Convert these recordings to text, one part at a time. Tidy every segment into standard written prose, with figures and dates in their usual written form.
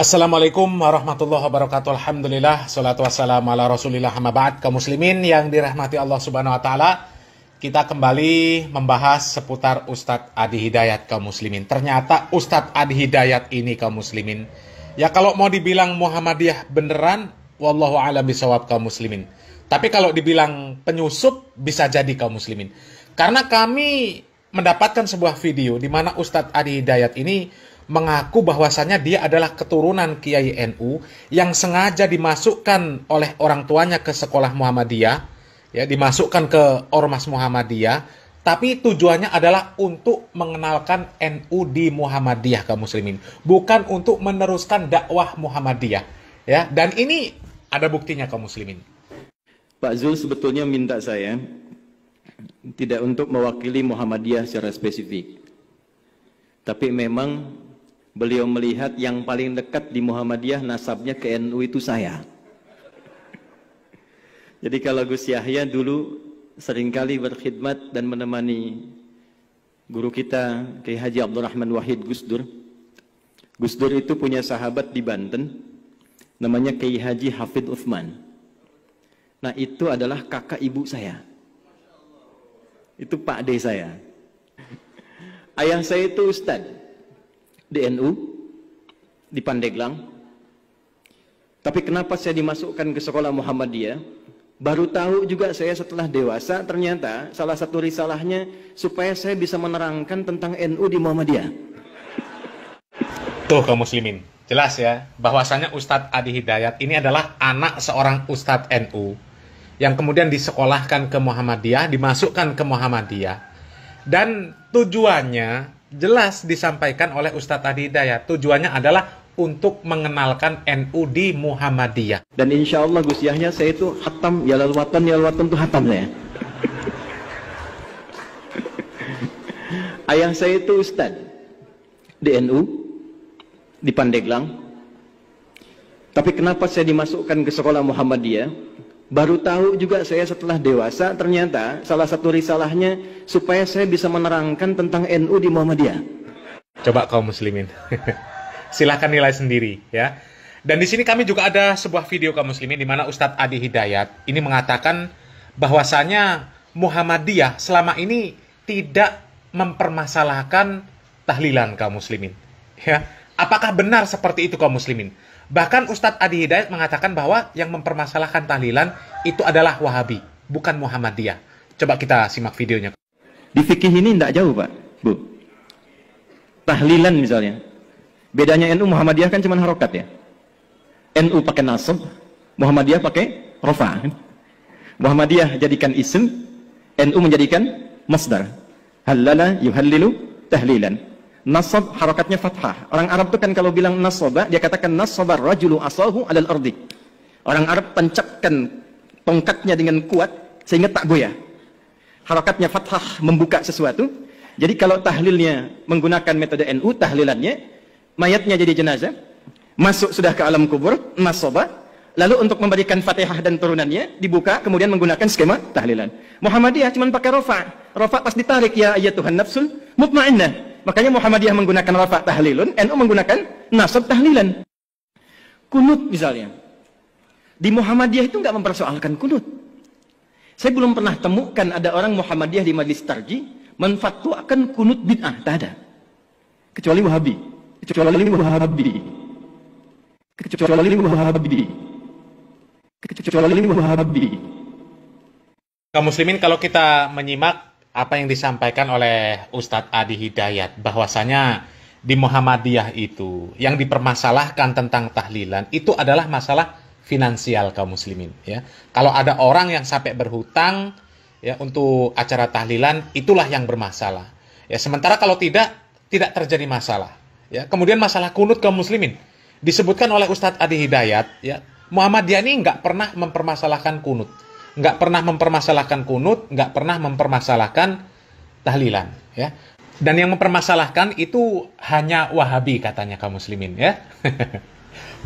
Assalamualaikum warahmatullahi wabarakatuh. Alhamdulillah, salatu wassalamu ala rasulillah, amma ba'd. Kaum muslimin yang dirahmati Allah subhanahu wa ta'ala, kita kembali membahas seputar Ustadz Adi Hidayat, kaum muslimin. Ternyata Ustadz Adi Hidayat ini, kaum muslimin, ya kalau mau dibilang Muhammadiyah beneran, wallahu a'lam bishawab, kaum muslimin. Tapi kalau dibilang penyusup, bisa jadi, kaum muslimin. Karena kami mendapatkan sebuah video di mana Ustadz Adi Hidayat ini mengaku bahwasannya dia adalah keturunan Kiai NU yang sengaja dimasukkan oleh orang tuanya ke sekolah Muhammadiyah, ya, dimasukkan ke Ormas Muhammadiyah, tapi tujuannya adalah untuk mengenalkan NU di Muhammadiyah, kaum muslimin, bukan untuk meneruskan dakwah Muhammadiyah, ya. Dan ini ada buktinya, kaum muslimin. Pak Zul sebetulnya minta saya tidak untuk mewakili Muhammadiyah secara spesifik, tapi memang beliau melihat yang paling dekat di Muhammadiyah nasabnya ke NU itu saya. Jadi kalau Gus Yahya dulu seringkali berkhidmat dan menemani guru kita Kiai Haji Abdurrahman Wahid Gus Dur. Gus Dur itu punya sahabat di Banten namanya Kiai Haji Hafid Uthman. Nah, itu adalah kakak ibu saya. Itu Pak D saya. Ayah saya itu Ustadz di NU, di Pandeglang. Tapi kenapa saya dimasukkan ke sekolah Muhammadiyah? Baru tahu juga saya setelah dewasa, ternyata salah satu risalahnya supaya saya bisa menerangkan tentang NU di Muhammadiyah. Tuh, kaum muslimin, jelas ya, bahwasanya Ustadz Adi Hidayat ini adalah anak seorang Ustadz NU yang kemudian disekolahkan ke Muhammadiyah, dimasukkan ke Muhammadiyah. Dan tujuannya jelas disampaikan oleh Ustadz Adi Hidayat. Tujuannya adalah untuk mengenalkan NU di Muhammadiyah. Dan insya Allah Gus Yahya, saya itu hatam, ya watan itu hatam saya. Ayah saya itu Ustadz di NU, di Pandeglang. Tapi kenapa saya dimasukkan ke sekolah Muhammadiyah? Baru tahu juga saya setelah dewasa, ternyata salah satu risalahnya supaya saya bisa menerangkan tentang NU di Muhammadiyah. Coba kaum muslimin, silahkan nilai sendiri ya. Dan di sini kami juga ada sebuah video kaum muslimin di mana Ustadz Adi Hidayat ini mengatakan bahwasanya Muhammadiyah selama ini tidak mempermasalahkan tahlilan kaum muslimin. Ya, apakah benar seperti itu kaum muslimin? Bahkan Ustadz Adi Hidayat mengatakan bahwa yang mempermasalahkan tahlilan itu adalah Wahabi, bukan Muhammadiyah. Coba kita simak videonya. Di fikih ini tidak jauh, Pak, Bu. Tahlilan misalnya. Bedanya NU Muhammadiyah kan cuma harokat ya. NU pakai nasab, Muhammadiyah pakai rofa. Muhammadiyah jadikan isim, NU menjadikan masdar. Halala yuhallilu tahlilan. Nasab harokatnya fathah. Orang Arab itu kan kalau bilang nasaba, dia katakan nasabar rajulu asahu alal ardi. Orang Arab tancapkan tongkatnya dengan kuat sehingga tak goyah. Harokatnya fathah, membuka sesuatu. Jadi kalau tahlilnya menggunakan metode NU, tahlilannya mayatnya jadi jenazah, masuk sudah ke alam kubur, nasaba, lalu untuk memberikan Fatihah dan turunannya dibuka, kemudian menggunakan skema tahlilan. Muhammadiyah cuma pakai rofa. Rofa pas ditarik, ya ayyatuhan nafsul mutmainnah. Makanya Muhammadiyah menggunakan rafa tahlilun, NU menggunakan nasab tahlilan. Kunut misalnya. Di Muhammadiyah itu nggak mempersoalkan kunut. Saya belum pernah temukan ada orang Muhammadiyah di majlis tarji menfatwakan kunut bid'ah, tak ada. Kecuali Wahabi. Kecuali Wahabi. Kecuali Wahabi. Kecuali Wahabi. Kaum muslimin, kalau kita menyimak apa yang disampaikan oleh Ustadz Adi Hidayat, bahwasanya di Muhammadiyah itu yang dipermasalahkan tentang tahlilan itu adalah masalah finansial kaum muslimin ya. Kalau ada orang yang sampai berhutang ya untuk acara tahlilan, itulah yang bermasalah. Ya, sementara kalau tidak terjadi masalah. Ya, kemudian masalah kunut kaum muslimin disebutkan oleh Ustadz Adi Hidayat ya. Muhammadiyah ini nggak pernah mempermasalahkan kunut. Nggak pernah mempermasalahkan kunut, nggak pernah mempermasalahkan tahlilan, ya. Dan yang mempermasalahkan itu hanya Wahabi katanya kaum muslimin, ya.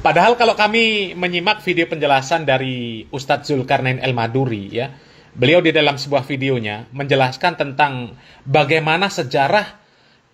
Padahal kalau kami menyimak video penjelasan dari Ustadz Zulkarnain El-Maduri, ya, beliau di dalam sebuah videonya menjelaskan tentang bagaimana sejarah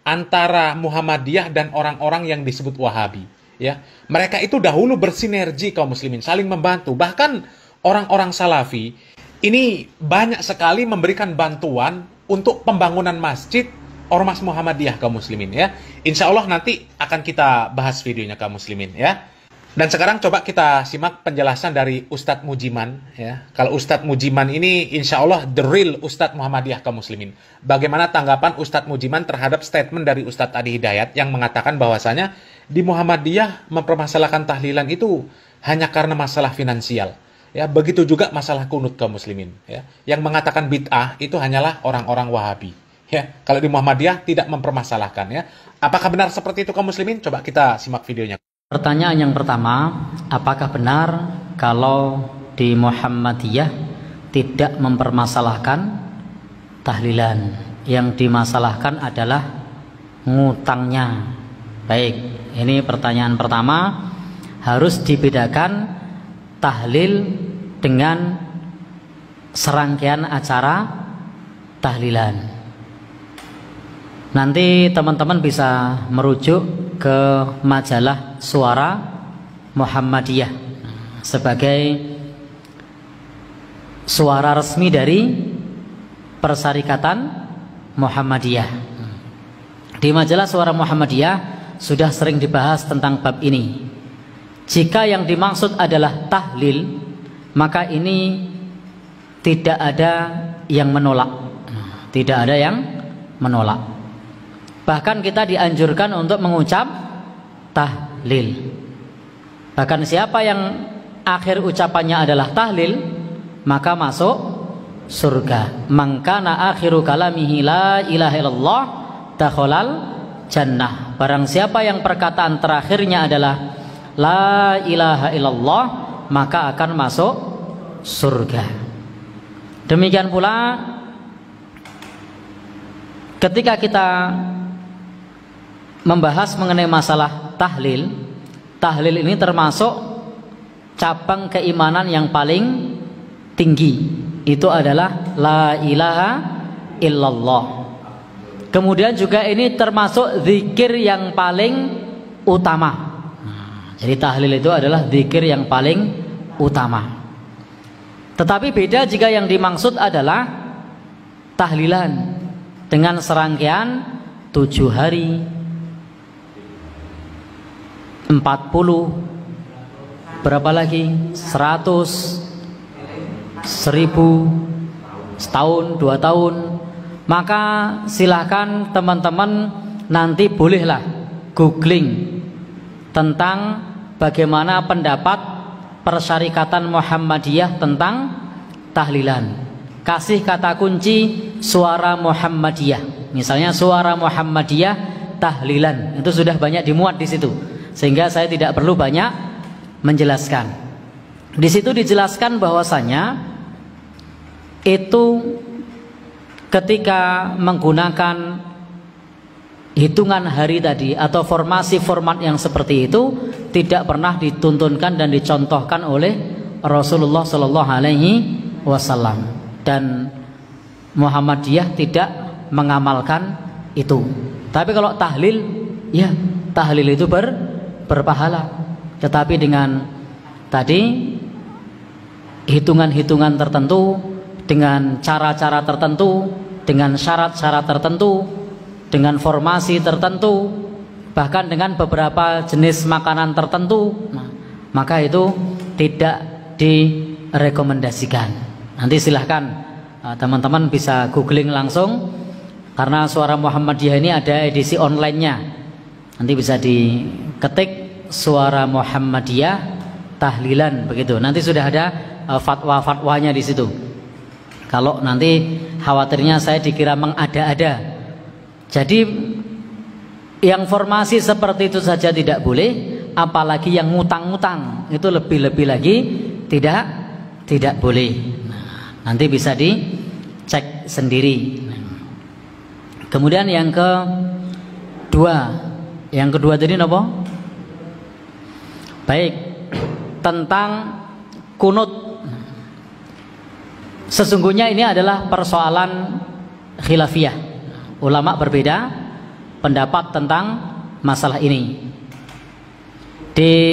antara Muhammadiyah dan orang-orang yang disebut Wahabi. ya. Mereka itu dahulu bersinergi kaum muslimin, saling membantu. Bahkan orang-orang salafi ini banyak sekali memberikan bantuan untuk pembangunan masjid Ormas Muhammadiyah kaum muslimin ya. Insya Allah nanti akan kita bahas videonya kaum muslimin ya. Dan sekarang coba kita simak penjelasan dari Ustadz Mujiman ya. Kalau Ustadz Mujiman ini insya Allah the real Ustadz Muhammadiyah kaum muslimin. Bagaimana tanggapan Ustadz Mujiman terhadap statement dari Ustadz Adi Hidayat yang mengatakan bahwasanya di Muhammadiyah mempermasalahkan tahlilan itu hanya karena masalah finansial. Ya, begitu juga masalah kunut kaum muslimin ya. Yang mengatakan bid'ah itu hanyalah orang-orang Wahabi. Ya, kalau di Muhammadiyah tidak mempermasalahkan ya. Apakah benar seperti itu kaum muslimin? Coba kita simak videonya. Pertanyaan yang pertama, apakah benar kalau di Muhammadiyah tidak mempermasalahkan tahlilan? Yang dimasalahkan adalah ngutangnya. Baik, ini pertanyaan pertama. Harus dibedakan tahlil dengan serangkaian acara tahlilan. Nanti teman-teman bisa merujuk ke majalah Suara Muhammadiyah sebagai suara resmi dari Persyarikatan Muhammadiyah. Di majalah Suara Muhammadiyah sudah sering dibahas tentang bab ini. Jika yang dimaksud adalah tahlil, maka ini tidak ada yang menolak. Tidak ada yang menolak. Bahkan kita dianjurkan untuk mengucap tahlil. Bahkan siapa yang akhir ucapannya adalah tahlil, maka masuk surga. Man kana akhiru kalamihi la ilaha illallah dakhalal jannah. Barang siapa yang perkataan terakhirnya adalah la ilaha illallah, maka akan masuk surga. Demikian pula ketika kita membahas mengenai masalah tahlil, tahlil ini termasuk cabang keimanan yang paling tinggi. Itu adalah la ilaha illallah. Kemudian juga ini termasuk zikir yang paling utama. Jadi tahlil itu adalah zikir yang paling utama. Tetapi beda jika yang dimaksud adalah tahlilan dengan serangkaian 7 hari, 40, berapa lagi? 100, 1000, setahun, 2 tahun. Maka silahkan teman-teman nanti bolehlah googling tentang bagaimana pendapat Persyarikatan Muhammadiyah tentang tahlilan. Kasih kata kunci Suara Muhammadiyah. Misalnya Suara Muhammadiyah tahlilan. Itu sudah banyak dimuat di situ. Sehingga saya tidak perlu banyak menjelaskan. Di situ dijelaskan bahwasanya itu ketika menggunakan hitungan hari tadi atau formasi format yang seperti itu tidak pernah dituntunkan dan dicontohkan oleh Rasulullah Shallallahu Alaihi Wasallam, dan Muhammadiyah tidak mengamalkan itu. Tapi kalau tahlil, ya tahlil itu berpahala, tetapi dengan tadi hitungan-hitungan tertentu, dengan cara-cara tertentu, dengan syarat-syarat tertentu, dengan formasi tertentu, bahkan dengan beberapa jenis makanan tertentu, maka itu tidak direkomendasikan. Nanti silahkan teman-teman bisa googling langsung, karena Suara Muhammadiyah ini ada edisi online-nya. Nanti bisa diketik Suara Muhammadiyah tahlilan begitu. Nanti sudah ada fatwa-fatwanya di situ. Kalau nanti khawatirnya saya dikira mengada-ada. Jadi yang formasi seperti itu saja tidak boleh, apalagi yang ngutang-ngutang itu lebih-lebih lagi tidak boleh. Nanti bisa dicek sendiri. Kemudian yang kedua tadi apa? Baik, tentang kunut. Sesungguhnya ini adalah persoalan khilafiyah. Ulama berbeda pendapat tentang masalah ini. di